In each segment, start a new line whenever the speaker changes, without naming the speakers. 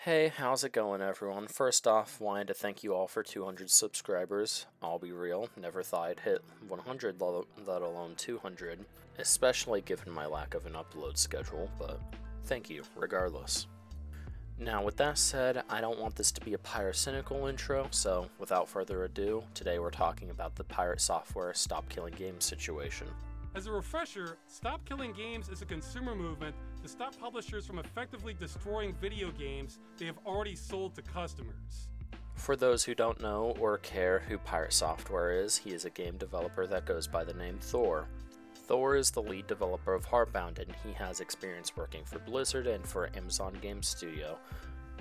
Hey, how's it going, everyone? First off, wanted to thank you all for 200 subscribers. I'll be real, never thought I'd hit 100, let alone 200, especially given my lack of an upload schedule, but thank you, regardless. Now, with that said, I don't want this to be a pyrocynical intro, so without further ado, today we're talking about the Pirate Software Stop Killing Games situation.
As a refresher, Stop Killing Games is a consumer movement to stop publishers from effectively destroying video games they have already sold to customers.
For those who don't know or care who Pirate Software is, he is a game developer that goes by the name Thor. Thor is the lead developer of Heartbound, and he has experience working for Blizzard and for Amazon Game Studio.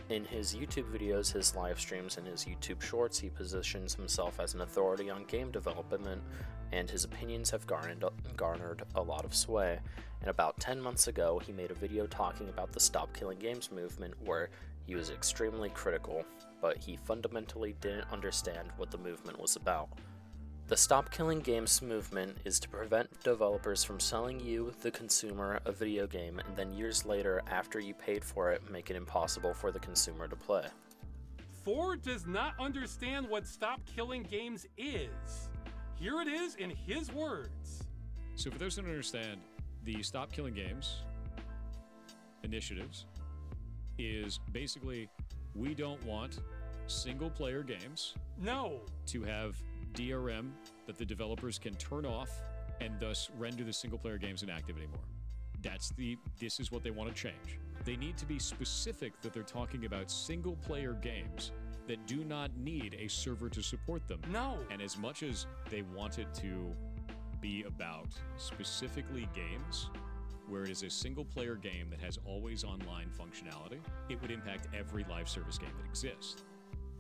In his YouTube videos, his live streams, and his YouTube shorts, he positions himself as an authority on game development, and his opinions have garnered a lot of sway. And about 10 months ago, he made a video talking about the Stop Killing Games movement where he was extremely critical, but he fundamentally didn't understand what the movement was about. The Stop Killing Games movement is to prevent developers from selling you, the consumer, a video game, and then years later, after you paid for it, make it impossible for the consumer to play.
Thor does not understand what Stop Killing Games is. Here it is in his words.
So for those who don't understand, the Stop Killing Games initiatives is basically we don't want single-player games to have DRM that the developers can turn off and thus render the single-player games inactive anymore. This is what they want to change. They need to be specific that they're talking about single-player games that do not need a server to support them. And as much as they want it to be about specifically games where it is a single-player game that has always online functionality, it would impact every live service game that exists,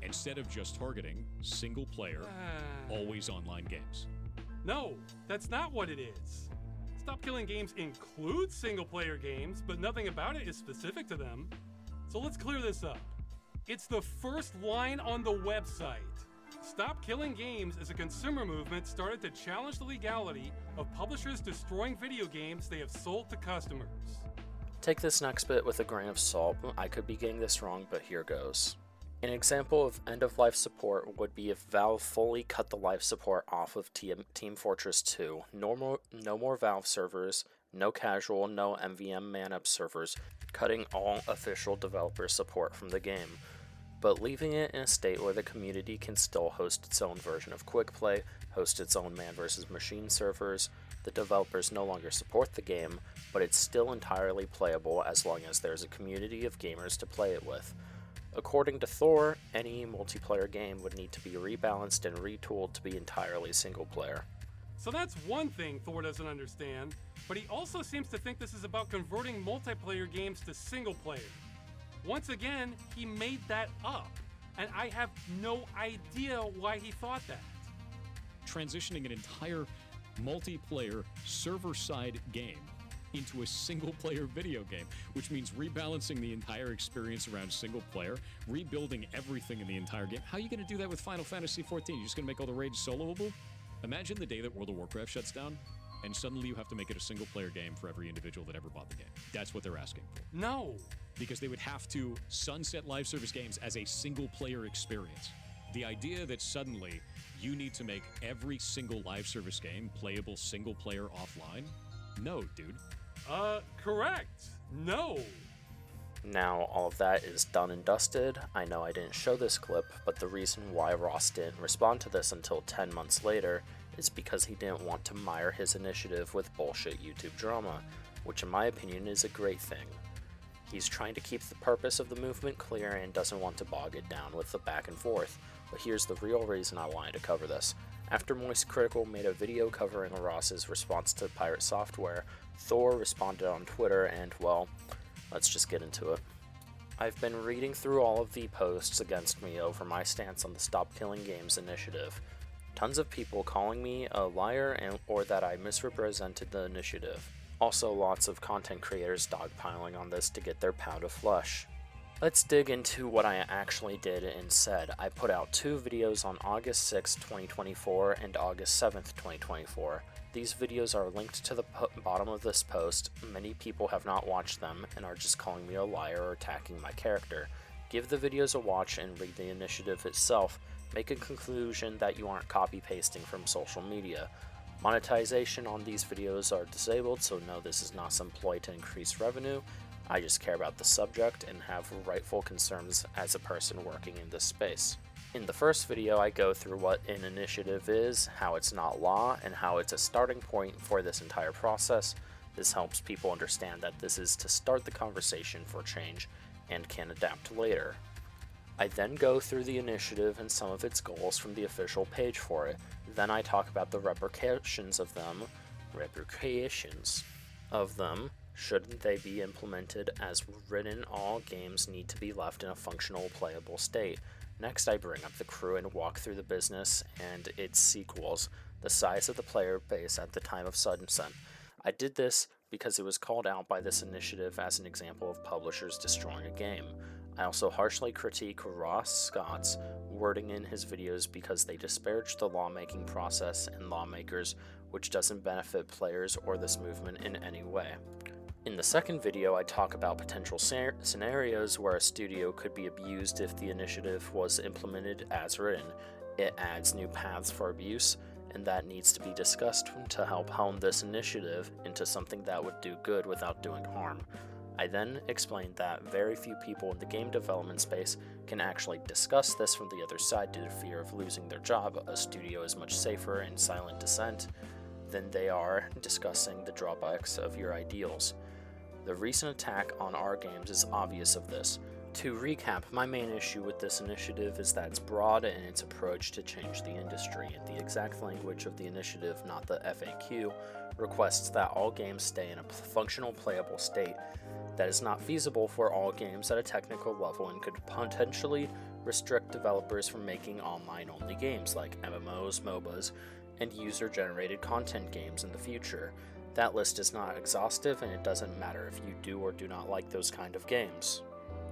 instead of just targeting single-player, always online games.
No, that's not what it is. Stop Killing Games includes single-player games, but nothing about it is specific to them. So let's clear this up. It's the first line on the website. Stop Killing Games is a consumer movement started to challenge the legality of publishers destroying video games they have sold to customers.
Take this next bit with a grain of salt. I could be getting this wrong, but here goes. An example of end-of-life support would be if Valve fully cut the life support off of Team Fortress 2. No more Valve servers, no casual, no MVM man-up servers, cutting all official developer support from the game, but leaving it in a state where the community can still host its own version of Quick Play, host its own man versus machine servers. The developers no longer support the game, but it's still entirely playable as long as there's a community of gamers to play it with. According to Thor, any multiplayer game would need to be rebalanced and retooled to be entirely single-player.
So that's one thing Thor doesn't understand, but he also seems to think this is about converting multiplayer games to single-player. Once again, he made that up, and I have no idea why he thought that.
Transitioning an entire multiplayer server-side game into a single-player video game, which means rebalancing the entire experience around single-player, rebuilding everything in the entire game. How are you going to do that with Final Fantasy XIV? You're just going to make all the raids soloable? Imagine the day that World of Warcraft shuts down, and suddenly you have to make it a single-player game for every individual that ever bought the game. That's what they're asking for.
No.
Because they would have to sunset live service games as a single-player experience. The idea that suddenly you need to make every single live service game playable single-player offline? No, dude.
Correct. No.
Now, all of that is done and dusted. I know I didn't show this clip, but the reason why Ross didn't respond to this until 10 months later is because he didn't want to mire his initiative with bullshit YouTube drama, which in my opinion is a great thing. He's trying to keep the purpose of the movement clear and doesn't want to bog it down with the back and forth, but here's the real reason I wanted to cover this. After Moist Critical made a video covering Ross's response to Pirate Software, Thor responded on Twitter and, well, let's just get into it. I've been reading through all of the posts against me over my stance on the Stop Killing Games initiative. Tons of people calling me a liar or that I misrepresented the initiative. Also lots of content creators dogpiling on this to get their pound of flesh. Let's dig into what I actually did and said. I put out 2 videos on August 6, 2024 and August 7th, 2024. These videos are linked to the bottom of this post. Many people have not watched them and are just calling me a liar or attacking my character. Give the videos a watch and read the initiative itself. Make a conclusion that you aren't copy-pasting from social media. Monetization on these videos are disabled, so no, this is not some ploy to increase revenue. I just care about the subject and have rightful concerns as a person working in this space. In the first video, I go through what an initiative is, how it's not law, and how it's a starting point for this entire process. This helps people understand that this is to start the conversation for change and can adapt later. I then go through the initiative and some of its goals from the official page for it. Then I talk about the repercussions of them. Shouldn't they be implemented as written? All games need to be left in a functional, playable state. Next, I bring up the crew and walk through the business and its sequels, the size of the player base at the time of Sunset. I did this because it was called out by this initiative as an example of publishers destroying a game. I also harshly critique Ross Scott's wording in his videos because they disparage the lawmaking process and lawmakers, which doesn't benefit players or this movement in any way. In the second video, I talk about potential scenarios where a studio could be abused if the initiative was implemented as written. It adds new paths for abuse, and that needs to be discussed to help hone this initiative into something that would do good without doing harm. I then explained that very few people in the game development space can actually discuss this from the other side due to fear of losing their job. A studio is much safer in silent dissent than they are discussing the drawbacks of your ideals. The recent attack on our games is obvious of this. To recap, my main issue with this initiative is that it's broad in its approach to change the industry. The exact language of the initiative, not the FAQ, requests that all games stay in a functional, playable state. That is not feasible for all games at a technical level and could potentially restrict developers from making online-only games like MMOs, MOBAs, and user-generated content games in the future. That list is not exhaustive, and it doesn't matter if you do or do not like those kind of games.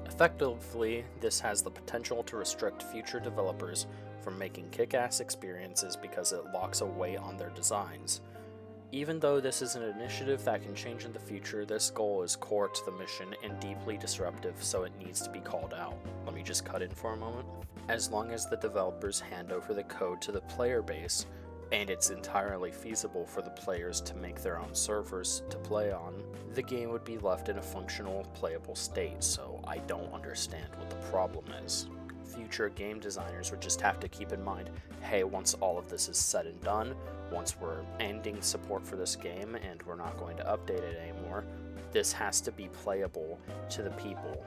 Effectively, this has the potential to restrict future developers from making kick-ass experiences because it locks a weight on their designs. Even though this is an initiative that can change in the future, this goal is core to the mission and deeply disruptive, so it needs to be called out. Let me just cut in for a moment. As long as the developers hand over the code to the player base, and it's entirely feasible for the players to make their own servers to play on, the game would be left in a functional, playable state, so I don't understand what the problem is. Future game designers would just have to keep in mind, hey, once all of this is said and done, once we're ending support for this game and we're not going to update it anymore, this has to be playable to the people.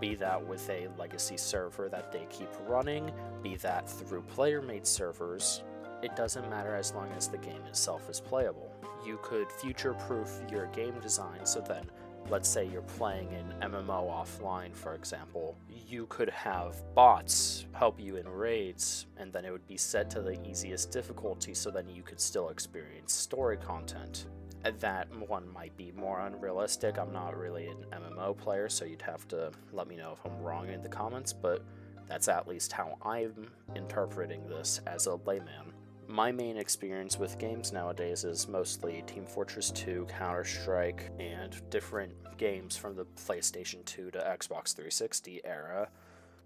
Be that with a legacy server that they keep running, be that through player-made servers, it doesn't matter as long as the game itself is playable. You could future-proof your game design so then, let's say you're playing an MMO offline, for example, you could have bots help you in raids, and then it would be set to the easiest difficulty so then you could still experience story content. That one might be more unrealistic. I'm not really an MMO player, so you'd have to let me know if I'm wrong in the comments, but that's at least how I'm interpreting this as a layman. My main experience with games nowadays is mostly Team Fortress 2, Counter-Strike, and different games from the PlayStation 2 to Xbox 360 era,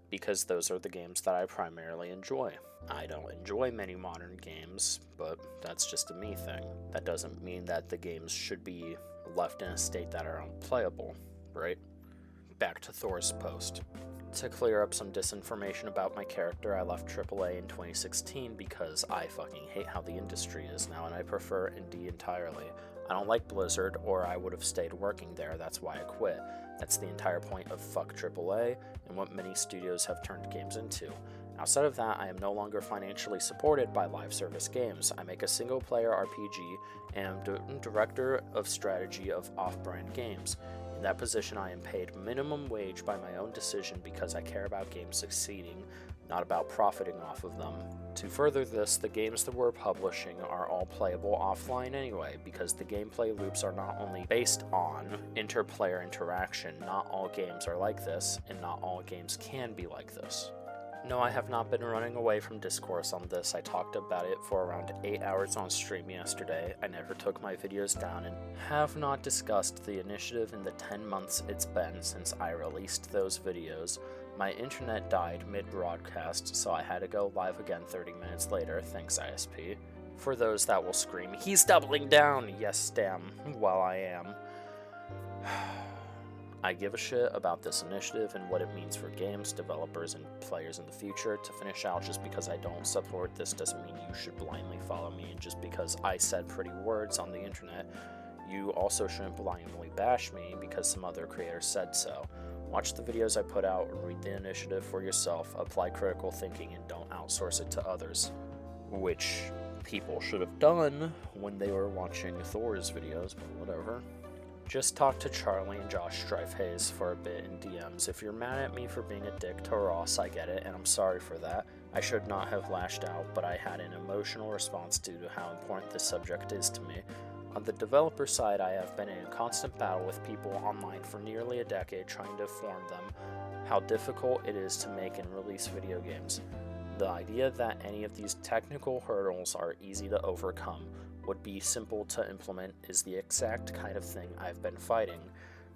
because those are the games that I primarily enjoy. I don't enjoy many modern games, but that's just a me thing. That doesn't mean that the games should be left in a state that are unplayable, right? Back to Thor's post. To clear up some disinformation about my character, I left AAA in 2016 because I fucking hate how the industry is now and I prefer indie entirely. I don't like Blizzard, or I would have stayed working there, that's why I quit. That's the entire point of fuck AAA and what many studios have turned games into. Outside of that, I am no longer financially supported by live service games. I make a single player RPG and am director of strategy of off-brand games. In that position, I am paid minimum wage by my own decision because I care about games succeeding, not about profiting off of them. To further this, the games that we're publishing are all playable offline anyway, because the gameplay loops are not only based on inter-player interaction, not all games are like this, and not all games can be like this. No, I have not been running away from discourse on this. I talked about it for around 8 hours on stream yesterday. I never took my videos down and have not discussed the initiative in the 10 months it's been since I released those videos. My internet died mid-broadcast, so I had to go live again 30 minutes later, thanks ISP. For those that will scream, "He's doubling down!" Yes, damn, well I am. I give a shit about this initiative and what it means for games, developers, and players in the future. To finish out, just because I don't support this doesn't mean you should blindly follow me, and just because I said pretty words on the internet, you also shouldn't blindly bash me because some other creator said so. Watch the videos I put out, read the initiative for yourself, apply critical thinking, and don't outsource it to others. Which people should have done when they were watching Thor's videos, but whatever. Just talk to Charlie and Josh Strifehaze for a bit in DMs. If you're mad at me for being a dick to Ross, I get it, and I'm sorry for that. I should not have lashed out, but I had an emotional response due to how important this subject is to me. On the developer side, I have been in a constant battle with people online for nearly a decade trying to inform them how difficult it is to make and release video games. The idea that any of these technical hurdles are easy to overcome, would be simple to implement is the exact kind of thing I've been fighting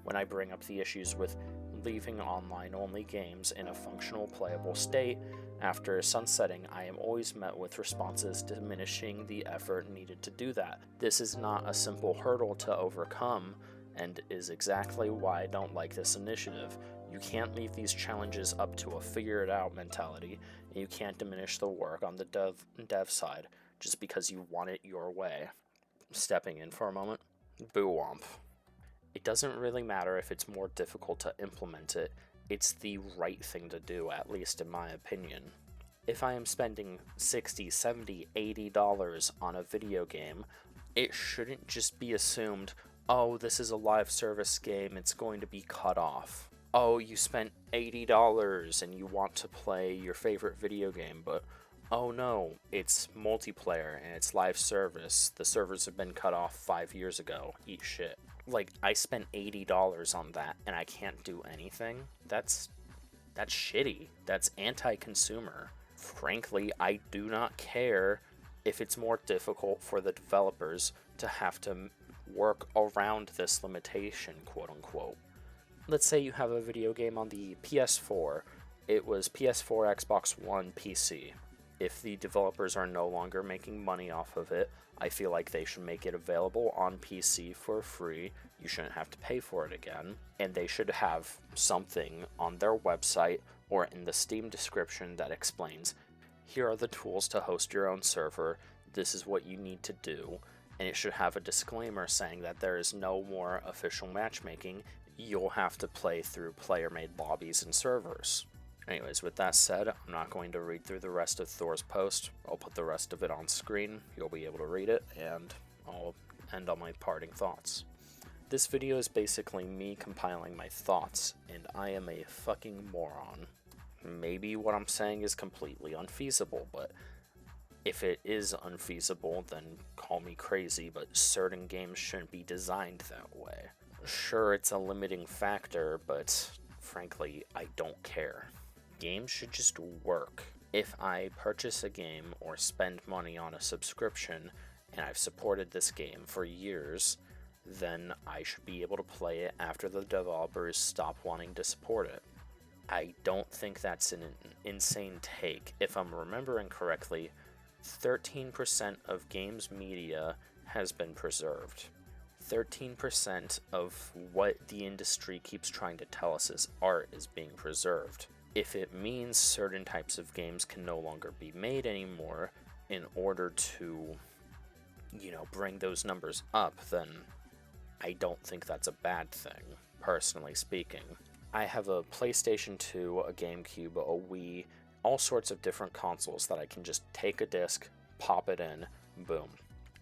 when I bring up the issues with leaving online-only games in a functional, playable state. After sunsetting, I am always met with responses diminishing the effort needed to do that. This is not a simple hurdle to overcome, and is exactly why I don't like this initiative. You can't leave these challenges up to a figure-it-out mentality, and you can't diminish the work on the dev side just because you want it your way. Stepping in for a moment. Boo womp. It doesn't really matter if it's more difficult to implement it, it's the right thing to do, at least in my opinion. If I am spending $60, $70, $80 on a video game, it shouldn't just be assumed, oh, this is a live service game, it's going to be cut off. Oh, you spent $80 and you want to play your favorite video game, but oh no, it's multiplayer and it's live service. The servers have been cut off 5 years ago. Eat shit. Like, I spent $80 on that and I can't do anything? That's shitty. That's anti-consumer. Frankly, I do not care if it's more difficult for the developers to have to work around this limitation, quote unquote. Let's say you have a video game on the PS4. It was PS4, Xbox One, PC. If the developers are no longer making money off of it, I feel like they should make it available on PC for free. You shouldn't have to pay for it again. And they should have something on their website or in the Steam description that explains, here are the tools to host your own server, this is what you need to do. And it should have a disclaimer saying that there is no more official matchmaking. You'll have to play through player-made lobbies and servers. Anyways, with that said, I'm not going to read through the rest of Thor's post. I'll put the rest of it on screen, you'll be able to read it, and I'll end on my parting thoughts. This video is basically me compiling my thoughts, and I am a fucking moron. Maybe what I'm saying is completely unfeasible, but if it is unfeasible, then call me crazy, but certain games shouldn't be designed that way. Sure, it's a limiting factor, but frankly, I don't care. Games should just work. If I purchase a game or spend money on a subscription, and I've supported this game for years, then I should be able to play it after the developers stop wanting to support it. I don't think that's an insane take. If I'm remembering correctly, 13% of games media has been preserved. 13% of what the industry keeps trying to tell us is art is being preserved. If it means certain types of games can no longer be made anymore in order to, bring those numbers up, then I don't think that's a bad thing, personally speaking. I have a PlayStation 2, a GameCube, a Wii, all sorts of different consoles that I can just take a disc, pop it in, boom.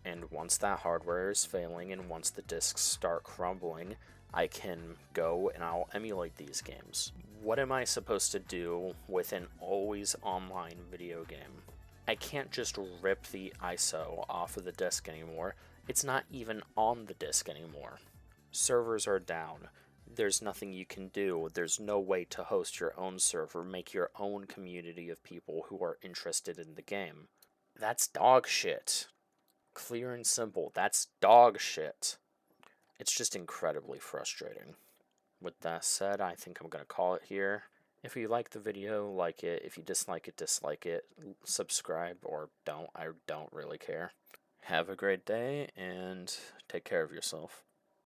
And once that hardware is failing and once the discs start crumbling, I can go and I'll emulate these games. What am I supposed to do with an always online video game? I can't just rip the ISO off of the disc anymore. It's not even on the disc anymore. Servers are down. There's nothing you can do. There's no way to host your own server, make your own community of people who are interested in the game. That's dog shit. Clear and simple, that's dog shit. It's just incredibly frustrating. With that said, I think I'm going to call it here. If you like the video, like it. If you dislike it, dislike it. Subscribe or don't. I don't really care. Have a great day and take care of yourself.